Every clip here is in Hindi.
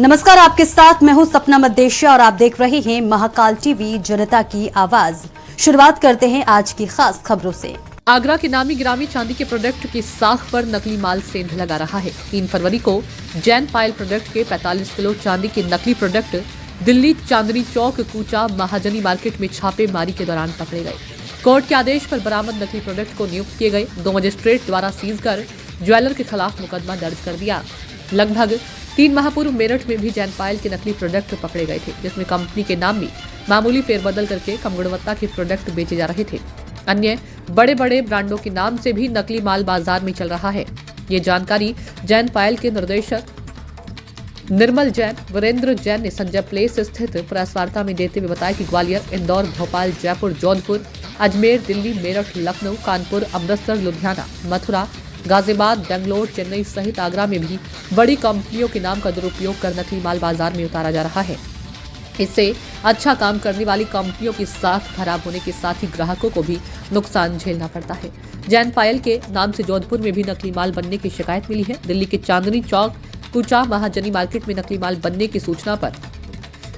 नमस्कार, आपके साथ मैं हूं सपना मद्देशिया और आप देख रहे हैं महाकाल टीवी जनता की आवाज। शुरुआत करते हैं आज की खास खबरों से। आगरा के नामी गिरामी चांदी के प्रोडक्ट की साख पर नकली माल सेंध लगा रहा है। 3 फरवरी को जैन पायल प्रोडक्ट के 45 किलो चांदी के नकली प्रोडक्ट दिल्ली चांदनी चौक कूचा महाजनी मार्केट में छापेमारी के दौरान पकड़े गए। कोर्ट के आदेश पर बरामद नकली प्रोडक्ट को नियुक्त किए गए 2 मजिस्ट्रेट द्वारा सीज कर ज्वेलर के खिलाफ मुकदमा दर्ज कर दिया। लगभग 3 माह पूर्व मेरठ में भी जैन पायल के नकली प्रोडक्ट पकड़े गए थे, जिसमें कंपनी के नाम में मामूली फेरबदल करके कम गुणवत्ता के प्रोडक्ट बेचे जा रहे थे। अन्य बड़े बड़े ब्रांडों के नाम से भी नकली माल बाजार में चल रहा है। ये जानकारी जैन पायल के निर्देशक निर्मल जैन वीरेंद्र जैन ने संजय प्लेस स्थित प्रेस वार्ता में देते हुए बताया कि ग्वालियर, इंदौर, भोपाल, जयपुर, जोधपुर, अजमेर, दिल्ली, मेरठ, लखनऊ, कानपुर, अमृतसर, लुधियाना, मथुरा, गाजियाबाद, बेंगलोर, चेन्नई सहित आगरा में भी बड़ी कंपनियों के नाम का दुरुपयोग कर नकली माल बाजार में उतारा जा रहा है। इससे अच्छा काम करने वाली कंपनियों की साख खराब होने के साथ ही ग्राहकों को भी नुकसान झेलना पड़ता है। जैन पायल के नाम से जोधपुर में भी नकली माल बनने की शिकायत मिली है। दिल्ली के चांदनी चौक कूचा महाजनी मार्केट में नकली माल बनने की सूचना पर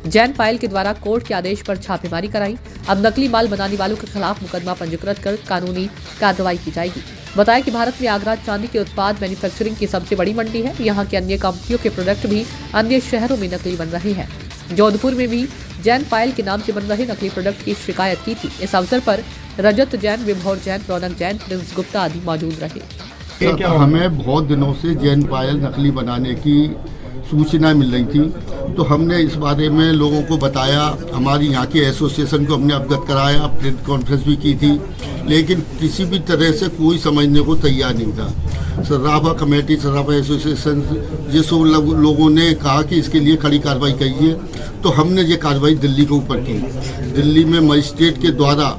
जैन पायल के द्वारा कोर्ट के आदेश पर छापेमारी कराई। अब नकली माल बनाने वालों के खिलाफ मुकदमा पंजीकृत कर कानूनी कार्रवाई की जाएगी। बताया कि भारत में आगरा चांदी के उत्पाद मैन्युफैक्चरिंग की सबसे बड़ी मंडी है। यहाँ के अन्य कंपनियों के प्रोडक्ट भी अन्य शहरों में नकली बन रहे हैं। जोधपुर में भी जैन पायल के नाम से बन रहे नकली प्रोडक्ट की शिकायत की थी। इस अवसर पर रजत जैन, विभोर जैन, रौनक जैन, प्रिंस गुप्ता आदि मौजूद रहे। हमें बहुत दिनों से जैन पायल नकली बनाने की सूचना मिल रही थी, तो हमने इस बारे में लोगों को बताया। हमारी यहाँ के एसोसिएशन को हमने अवगत कराया, प्रेस कॉन्फ्रेंस भी की थी, लेकिन किसी भी तरह से कोई समझने को तैयार नहीं था। सराफा कमेटी, सराफा एसोसिएशन, ये सब लोगों ने कहा कि इसके लिए कड़ी कार्रवाई कीजिए, तो हमने ये कार्रवाई दिल्ली के ऊपर की। दिल्ली में मजिस्ट्रेट के द्वारा,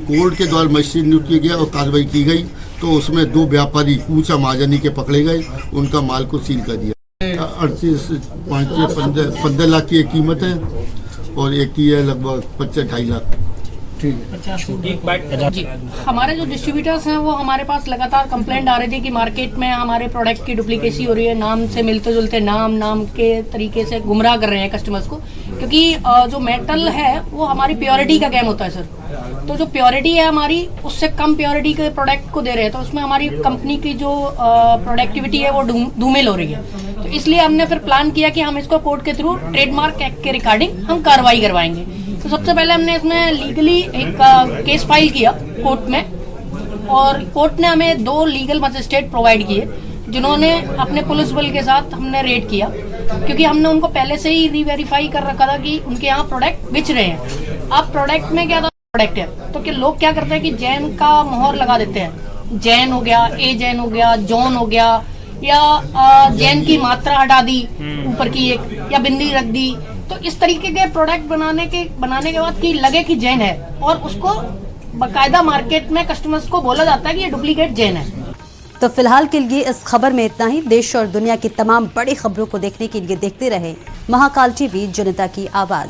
कोर्ट के द्वारा मजिस्ट्रेट नियुक्त किया गया और कार्रवाई की गई, तो उसमें 2 व्यापारी कूचा महाजनी के पकड़े गए, उनका माल को सील कर दिया। 15 लाख की एक कीमत है और एक की है लगभग 25-2.5 लाख। जी, हमारे जो डिस्ट्रीब्यूटर्स हैं वो हमारे पास लगातार कंप्लेंट आ रही थी कि मार्केट में हमारे प्रोडक्ट की डुप्लीकेसी हो रही है। नाम से मिलते जुलते नाम के तरीके से गुमराह कर रहे हैं कस्टमर्स को, क्योंकि जो मेटल है वो हमारी प्योरिटी का गेम होता है सर। तो जो प्योरिटी है हमारी, उससे कम प्योरिटी के प्रोडक्ट को दे रहे हैं, तो उसमें हमारी कंपनी की जो प्रोडक्टिविटी है वो धूमिल हो रही है। तो इसलिए हमने फिर प्लान किया कि हम इसको कोर्ट के थ्रू ट्रेडमार्क एक्ट के रिगार्डिंग हम कार्रवाई करवाएंगे। तो सबसे पहले हमने इसमें लीगली एक केस फाइल किया कोर्ट में, और कोर्ट ने हमें 2 लीगल मजिस्ट्रेट प्रोवाइड किए, जिन्होंने अपने पुलिस बल के साथ हमने रेड किया, क्योंकि हमने उनको पहले से ही रीवेरीफाई कर रखा था कि उनके यहाँ प्रोडक्ट बेच रहे हैं। अब प्रोडक्ट में क्या था, प्रोडक्ट है तो कि लोग क्या करते हैं कि जैन का मोहर लगा देते हैं। जैन हो गया, ए जैन हो गया, जॉन हो गया, या जैन की मात्रा हटा दी ऊपर की एक, या बिंदी रख दी। तो इस तरीके के प्रोडक्ट बनाने के बाद कि लगे कि जैन है, और उसको बाकायदा मार्केट में कस्टमर्स को बोला जाता है कि ये डुप्लीकेट जैन है। तो फिलहाल के लिए इस खबर में इतना ही। देश और दुनिया की तमाम बड़ी खबरों को देखने के लिए देखते रहे महाकाल टीवी जनता की आवाज।